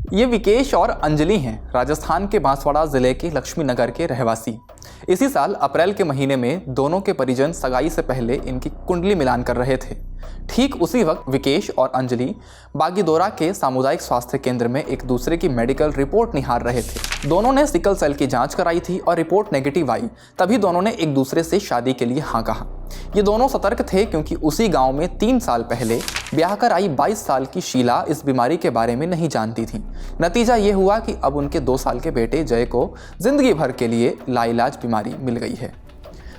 ये विकेश और अंजलि हैं, राजस्थान के बांसवाड़ा जिले के लक्ष्मी नगर के रहवासी। इसी साल अप्रैल के महीने में दोनों के परिजन सगाई से पहले इनकी कुंडली मिलान कर रहे थे। ठीक उसी वक्त विकेश और अंजलि बागीदोरा के सामुदायिक स्वास्थ्य केंद्र में एक दूसरे की मेडिकल रिपोर्ट निहार रहे थे। दोनों ने सिकल सेल की जांच कराई थी और रिपोर्ट नेगेटिव आई। तभी दोनों ने एक दूसरे से शादी के लिए हाँ कहा। ये दोनों सतर्क थे क्योंकि उसी गांव में 3 साल पहले ब्याह कर आई 22 साल की शीला इस बीमारी के बारे में नहीं जानती थी। नतीजा ये हुआ कि अब उनके 2 साल के बेटे जय को जिंदगी भर के लिए लाइलाज बीमारी मिल गई है।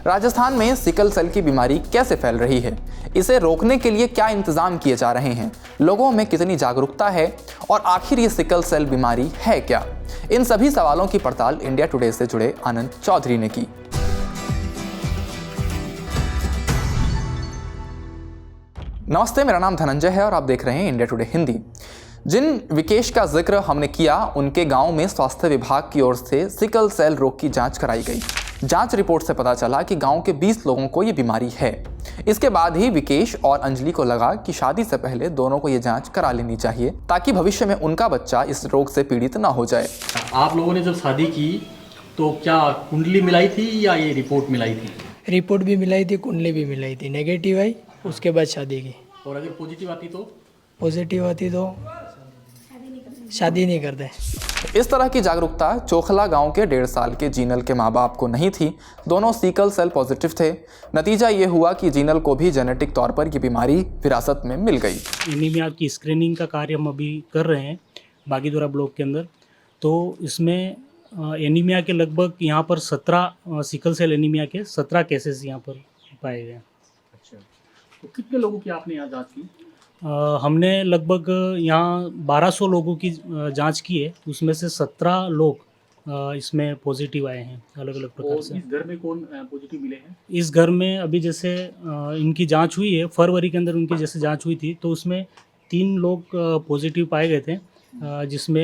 राजस्थान में सिकल सेल की बीमारी कैसे फैल रही है, इसे रोकने के लिए क्या इंतजाम किए जा रहे हैं, लोगों में कितनी जागरूकता है और आखिर ये सिकल सेल बीमारी है क्या, इन सभी सवालों की पड़ताल इंडिया टुडे से जुड़े आनंद चौधरी ने की। नमस्ते, मेरा नाम धनंजय है और आप देख रहे हैं इंडिया टुडे हिंदी। जिन विकेश का जिक्र हमने किया, उनके गांव में स्वास्थ्य विभाग की ओर से सिकल सेल रोग की जांच कराई गई। जांच रिपोर्ट से पता चला कि गांव के 20 लोगों को ये बीमारी है। इसके बाद ही विकेश और अंजलि को लगा कि शादी से पहले दोनों को ये जांच करा लेनी चाहिए ताकि भविष्य में उनका बच्चा इस रोग से पीड़ित ना हो जाए। आप लोगों ने जब शादी की तो क्या कुंडली मिलाई थी या ये रिपोर्ट मिलाई थी? रिपोर्ट भी मिलाई थी, कुंडली भी मिलाई थी। नेगेटिव आई, उसके बाद शादी की। और अगर पॉजिटिव आती तो? पॉजिटिव आती तो शादी नहीं करते। इस तरह की जागरूकता चोखला गांव के 1.5 साल के जीनल के माँ बाप को नहीं थी। दोनों सिकल सेल पॉजिटिव थे। नतीजा ये हुआ कि जीनल को भी जेनेटिक तौर पर ये बीमारी विरासत में मिल गई। एनीमिया की स्क्रीनिंग का कार्य हम अभी कर रहे हैं बागीदोरा ब्लॉक के अंदर। तो इसमें एनीमिया के लगभग यहाँ पर 17 सिकल सेल एनीमिया के 17 केसेस यहाँ पर पाए गए। अच्छा, तो कितने लोगों की आपने यहाँ जाँच की? हमने लगभग यहाँ 1200 लोगों की जांच की है, उसमें से 17 लोग इसमें पॉजिटिव आए हैं अलग अलग प्रकार से। इस घर में कौन पॉजिटिव मिले हैं? इस घर में अभी जैसे इनकी जांच हुई है, फरवरी के अंदर उनकी जैसे जांच हुई थी, तो उसमें 3 लोग पॉजिटिव पाए गए थे, जिसमें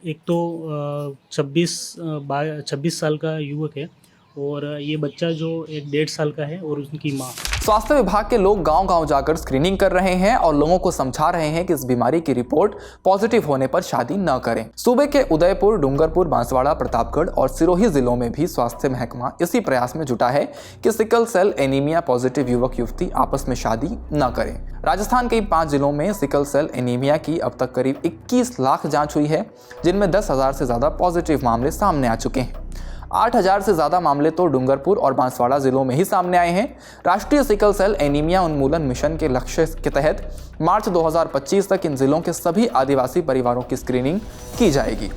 एक तो 26 साल का युवक है और ये बच्चा जो एक 1.5 साल का है और उनकी माँ। स्वास्थ्य विभाग के लोग गांव-गांव जाकर स्क्रीनिंग कर रहे हैं और लोगों को समझा रहे हैं कि इस बीमारी की रिपोर्ट पॉजिटिव होने पर शादी न करें। सूबे के उदयपुर, डूंगरपुर, बांसवाड़ा, प्रतापगढ़ और सिरोही जिलों में भी स्वास्थ्य महकमा इसी प्रयास में जुटा है कि सिकल सेल एनीमिया पॉजिटिव युवक युवती आपस में शादी न करें। राजस्थान के 5 जिलों में सिकल सेल एनीमिया की अब तक करीब 21 लाख जाँच हुई है, जिनमें 10,000 से ज़्यादा पॉजिटिव मामले सामने आ चुके हैं। 8,000 से ज़्यादा मामले तो डूंगरपुर और बांसवाड़ा जिलों में ही सामने आए हैं। राष्ट्रीय सिकल सेल एनीमिया उन्मूलन मिशन के लक्ष्य के तहत मार्च 2025 तक इन जिलों के सभी आदिवासी परिवारों की स्क्रीनिंग की जाएगी।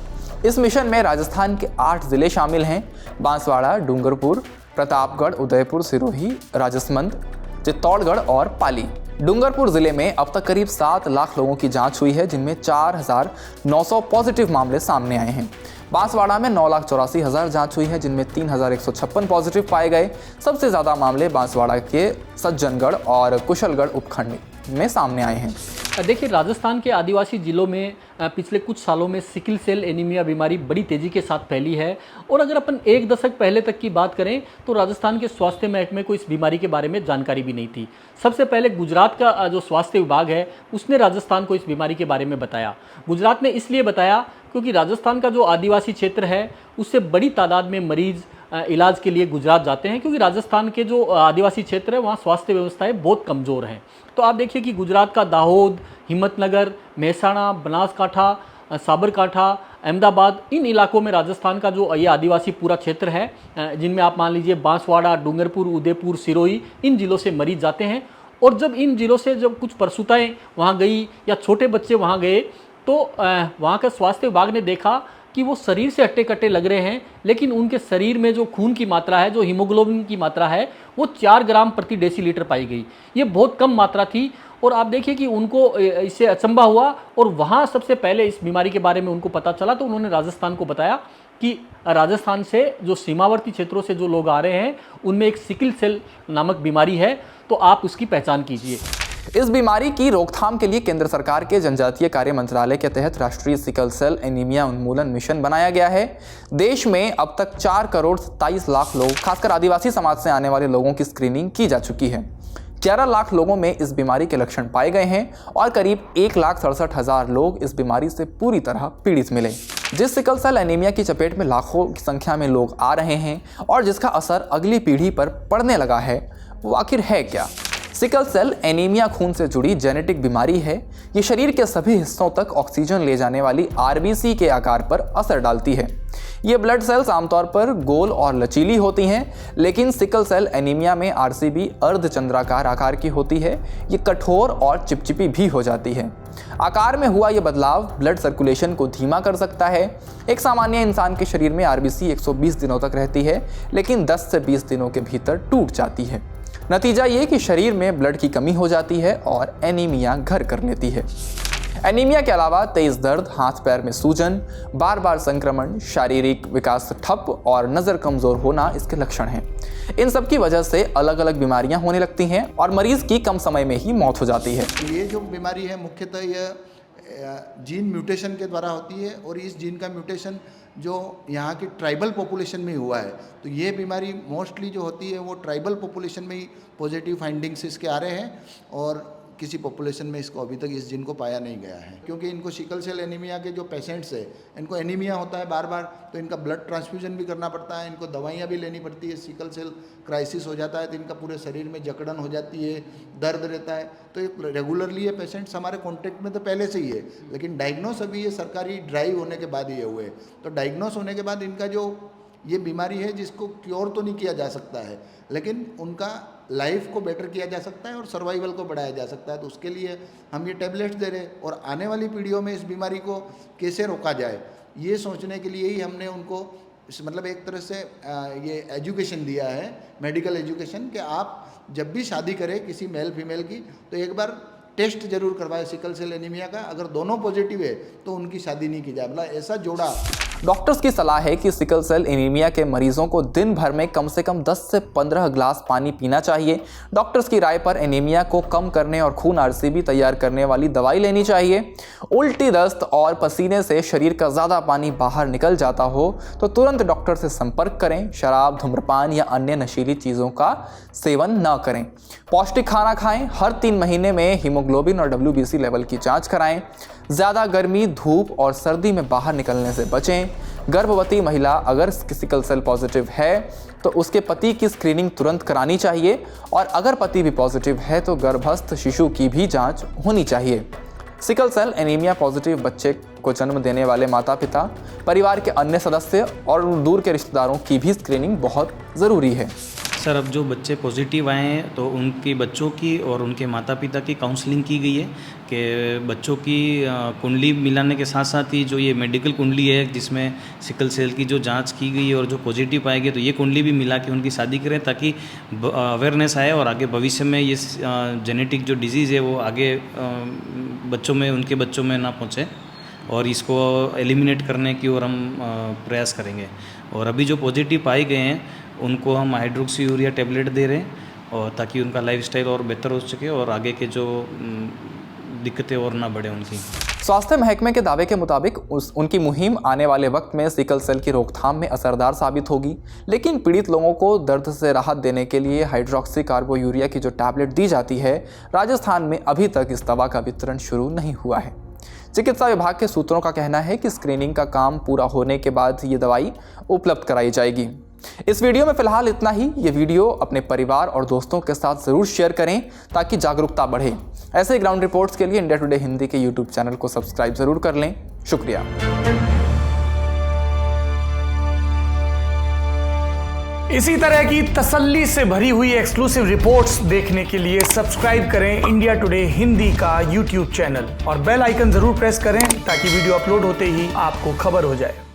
इस मिशन में राजस्थान के 8 जिले शामिल हैं: बांसवाड़ा, डूंगरपुर, प्रतापगढ़, उदयपुर, सिरोही, राजसमंद, चित्तौड़गढ़ और पाली। डूंगरपुर जिले में अब तक करीब 7 लाख लोगों की जांच हुई है, जिनमें 4,900 पॉजिटिव मामले सामने आए हैं। बांसवाड़ा में 9,84,000 जांच हुई है, जिनमें 3,156 पॉजिटिव पाए गए। सबसे ज़्यादा मामले बांसवाड़ा के सज्जनगढ़ और कुशलगढ़ उपखंड में सामने आए हैं। देखिए, राजस्थान के आदिवासी जिलों में पिछले कुछ सालों में सिकल सेल एनीमिया बीमारी बड़ी तेज़ी के साथ फैली है। और अगर अपन 1 दशक पहले तक की बात करें तो राजस्थान के स्वास्थ्य महकमे को इस बीमारी के बारे में जानकारी भी नहीं थी। सबसे पहले गुजरात का जो स्वास्थ्य विभाग है उसने राजस्थान को इस बीमारी के बारे में बताया। गुजरात ने इसलिए बताया क्योंकि राजस्थान का जो आदिवासी क्षेत्र है उससे बड़ी तादाद में मरीज़ इलाज के लिए गुजरात जाते हैं, क्योंकि राजस्थान के जो आदिवासी क्षेत्र है वहाँ स्वास्थ्य व्यवस्थाएं बहुत कमज़ोर हैं। तो आप देखिए कि गुजरात का दाहोद, हिम्मतनगर, मेहसाणा, बनासकांठा, साबरकांठा, अहमदाबाद, इन इलाकों में राजस्थान का जो ये आदिवासी पूरा क्षेत्र है, जिनमें आप मान लीजिए बांसवाड़ा, डूंगरपुर, उदयपुर, सिरोही, इन जिलों से मरीज जाते हैं। और जब इन जिलों से जब कुछ प्रसूताएँ वहाँ गई या छोटे बच्चे वहाँ गए तो वहाँ का स्वास्थ्य विभाग ने देखा कि वो शरीर से हट्टे कट्टे लग रहे हैं, लेकिन उनके शरीर में जो खून की मात्रा है, जो हीमोग्लोबिन की मात्रा है, वो 4 ग्राम प्रति डेसीलीटर पाई गई। ये बहुत कम मात्रा थी। और आप देखिए कि उनको इससे अचंभा हुआ और वहाँ सबसे पहले इस बीमारी के बारे में उनको पता चला, तो उन्होंने राजस्थान को बताया कि राजस्थान से जो सीमावर्ती क्षेत्रों से जो लोग आ रहे हैं उनमें एक सिकल सेल नामक बीमारी है, तो आप उसकी पहचान कीजिए। इस बीमारी की रोकथाम के लिए केंद्र सरकार के जनजातीय कार्य मंत्रालय के तहत राष्ट्रीय सिकल सेल एनीमिया उन्मूलन मिशन बनाया गया है। देश में अब तक 4 करोड़ 27 लाख लोग, खासकर आदिवासी समाज से आने वाले लोगों की स्क्रीनिंग की जा चुकी है। 11 लाख लोगों में इस बीमारी के लक्षण पाए गए हैं और करीब 1,67,000 लोग इस बीमारी से पूरी तरह पीड़ित मिले। जिस सिकल सेल एनीमिया की चपेट में लाखों की संख्या में लोग आ रहे हैं और जिसका असर अगली पीढ़ी पर पड़ने लगा है, वो आखिर है क्या? सिकल सेल एनीमिया खून से जुड़ी जेनेटिक बीमारी है। ये शरीर के सभी हिस्सों तक ऑक्सीजन ले जाने वाली आरबीसी के आकार पर असर डालती है। ये ब्लड सेल्स आमतौर पर गोल और लचीली होती हैं, लेकिन सिकल सेल एनीमिया में आरसीबी अर्धचंद्राकार आकार की होती है। ये कठोर और चिपचिपी भी हो जाती है। आकार में हुआ ये बदलाव ब्लड सर्कुलेशन को धीमा कर सकता है। एक सामान्य इंसान के शरीर में आरबीसी 120 दिनों तक रहती है, लेकिन 10 से 20 दिनों के भीतर टूट जाती है। नतीजा ये कि शरीर में ब्लड की कमी हो जाती है और एनीमिया घर कर लेती है। एनीमिया के अलावा तेज दर्द, हाथ पैर में सूजन, बार बार संक्रमण, शारीरिक विकास ठप और नज़र कमज़ोर होना इसके लक्षण हैं। इन सब की वजह से अलग अलग बीमारियां होने लगती हैं और मरीज की कम समय में ही मौत हो जाती है। ये जो बीमारी है मुख्यतः यह जीन म्यूटेशन के द्वारा होती है और इस जीन का म्यूटेशन जो यहाँ की ट्राइबल पॉपुलेशन में हुआ है, तो ये बीमारी मोस्टली जो होती है वो ट्राइबल पॉपुलेशन में ही पॉजिटिव फाइंडिंग्स इसके आ रहे हैं और किसी पॉपुलेशन में इसको अभी तक इस जीन को पाया नहीं गया है। क्योंकि इनको सिकल सेल एनीमिया के जो पेशेंट्स है, इनको एनीमिया होता है बार बार, तो इनका ब्लड ट्रांसफ्यूजन भी करना पड़ता है, इनको दवाइयाँ भी लेनी पड़ती है। सिकल सेल क्राइसिस हो जाता है तो इनका पूरे शरीर में जकड़न हो जाती है, दर्द रहता है। तो रेगुलरली ये पेशेंट्स हमारे कॉन्टेक्ट में तो पहले से ही है, लेकिन डायग्नोस अभी ये सरकारी ड्राइव होने के बाद ये हुए। तो डायग्नोस होने के बाद इनका जो ये बीमारी है जिसको क्योर तो नहीं किया जा सकता है, लेकिन उनका लाइफ को बेटर किया जा सकता है और सर्वाइवल को बढ़ाया जा सकता है। तो उसके लिए हम ये टैबलेट्स दे रहे हैं और आने वाली पीढ़ियों में इस बीमारी को कैसे रोका जाए, ये सोचने के लिए ही हमने उनको मतलब एक तरह से ये एजुकेशन दिया है, मेडिकल एजुकेशन, कि आप जब भी शादी करें किसी मेल फीमेल की तो एक बार टेस्ट जरूर करवाए सिकल सेल एनीमिया का। अगर दोनों पॉजिटिव है तो उनकी शादी नहीं की जाए। मतलब ऐसा जोड़ा। डॉक्टर्स की सलाह है कि सिकल सेल एनीमिया के मरीजों को दिन भर में कम से कम 10 से 15 ग्लास पानी पीना चाहिए। डॉक्टर्स की राय पर एनीमिया को कम करने और खून आरसीबी तैयार करने वाली दवाई लेनी चाहिए। उल्टी, दस्त और पसीने से शरीर का ज़्यादा पानी बाहर निकल जाता हो तो तुरंत डॉक्टर से संपर्क करें। शराब, धूम्रपान या अन्य नशीली चीज़ों का सेवन न करें। पौष्टिक खाना खाएं। हर 3 महीने में हीमोग्लोबिन और WBC लेवल की जांच कराएं। ज़्यादा गर्मी, धूप और सर्दी में बाहर निकलने से बचें। गर्भवती महिला अगर सिकल सेल पॉजिटिव है तो उसके पति की स्क्रीनिंग तुरंत करानी चाहिए और अगर पति भी पॉजिटिव है तो गर्भस्थ शिशु की भी जांच होनी चाहिए। सिकल सेल एनीमिया पॉजिटिव बच्चे को जन्म देने वाले माता पिता, परिवार के अन्य सदस्य और दूर के रिश्तेदारों की भी स्क्रीनिंग बहुत ज़रूरी है। सर, अब जो बच्चे पॉजिटिव आए हैं तो उनके बच्चों की और उनके माता पिता की काउंसलिंग की गई है कि बच्चों की कुंडली मिलाने के साथ साथ ही जो ये मेडिकल कुंडली है जिसमें सिकल सेल की जो जांच की गई है और जो पॉजिटिव पाए गए, तो ये कुंडली भी मिला के उनकी शादी करें ताकि अवेयरनेस आए और आगे भविष्य में ये जेनेटिक जो डिजीज़ है वो आगे बच्चों में, उनके बच्चों में ना पहुँचे और इसको एलिमिनेट करने की ओर हम प्रयास करेंगे। और अभी जो पॉजिटिव पाए गए हैं उनको हम हाइड्रोक्सी यूरिया टैबलेट दे रहे हैं और ताकि उनका लाइफस्टाइल और बेहतर हो सके और आगे के जो दिक्कतें और ना बढ़े उनकी। स्वास्थ्य महकमे के दावे के मुताबिक उनकी मुहिम आने वाले वक्त में सिकल सेल की रोकथाम में असरदार साबित होगी, लेकिन पीड़ित लोगों को दर्द से राहत देने के लिए हाइड्रोक्सी कार्बोयूरिया की जो टैबलेट दी जाती है, राजस्थान में अभी तक इस दवा का वितरण शुरू नहीं हुआ है। चिकित्सा विभाग के सूत्रों का कहना है कि स्क्रीनिंग का काम पूरा होने के बाद ये दवाई उपलब्ध कराई जाएगी। इस वीडियो में फिलहाल इतना ही। ये वीडियो अपने परिवार और दोस्तों के साथ ज़रूर शेयर करें ताकि जागरूकता बढ़े। ऐसे ग्राउंड रिपोर्ट्स के लिए इंडिया टुडे हिंदी के YouTube चैनल को सब्सक्राइब ज़रूर कर लें। शुक्रिया। इसी तरह की तसल्ली से भरी हुई एक्सक्लूसिव रिपोर्ट्स देखने के लिए सब्सक्राइब करें इंडिया टुडे हिंदी का YouTube चैनल और बेल आइकन जरूर प्रेस करें ताकि वीडियो अपलोड होते ही आपको खबर हो जाए।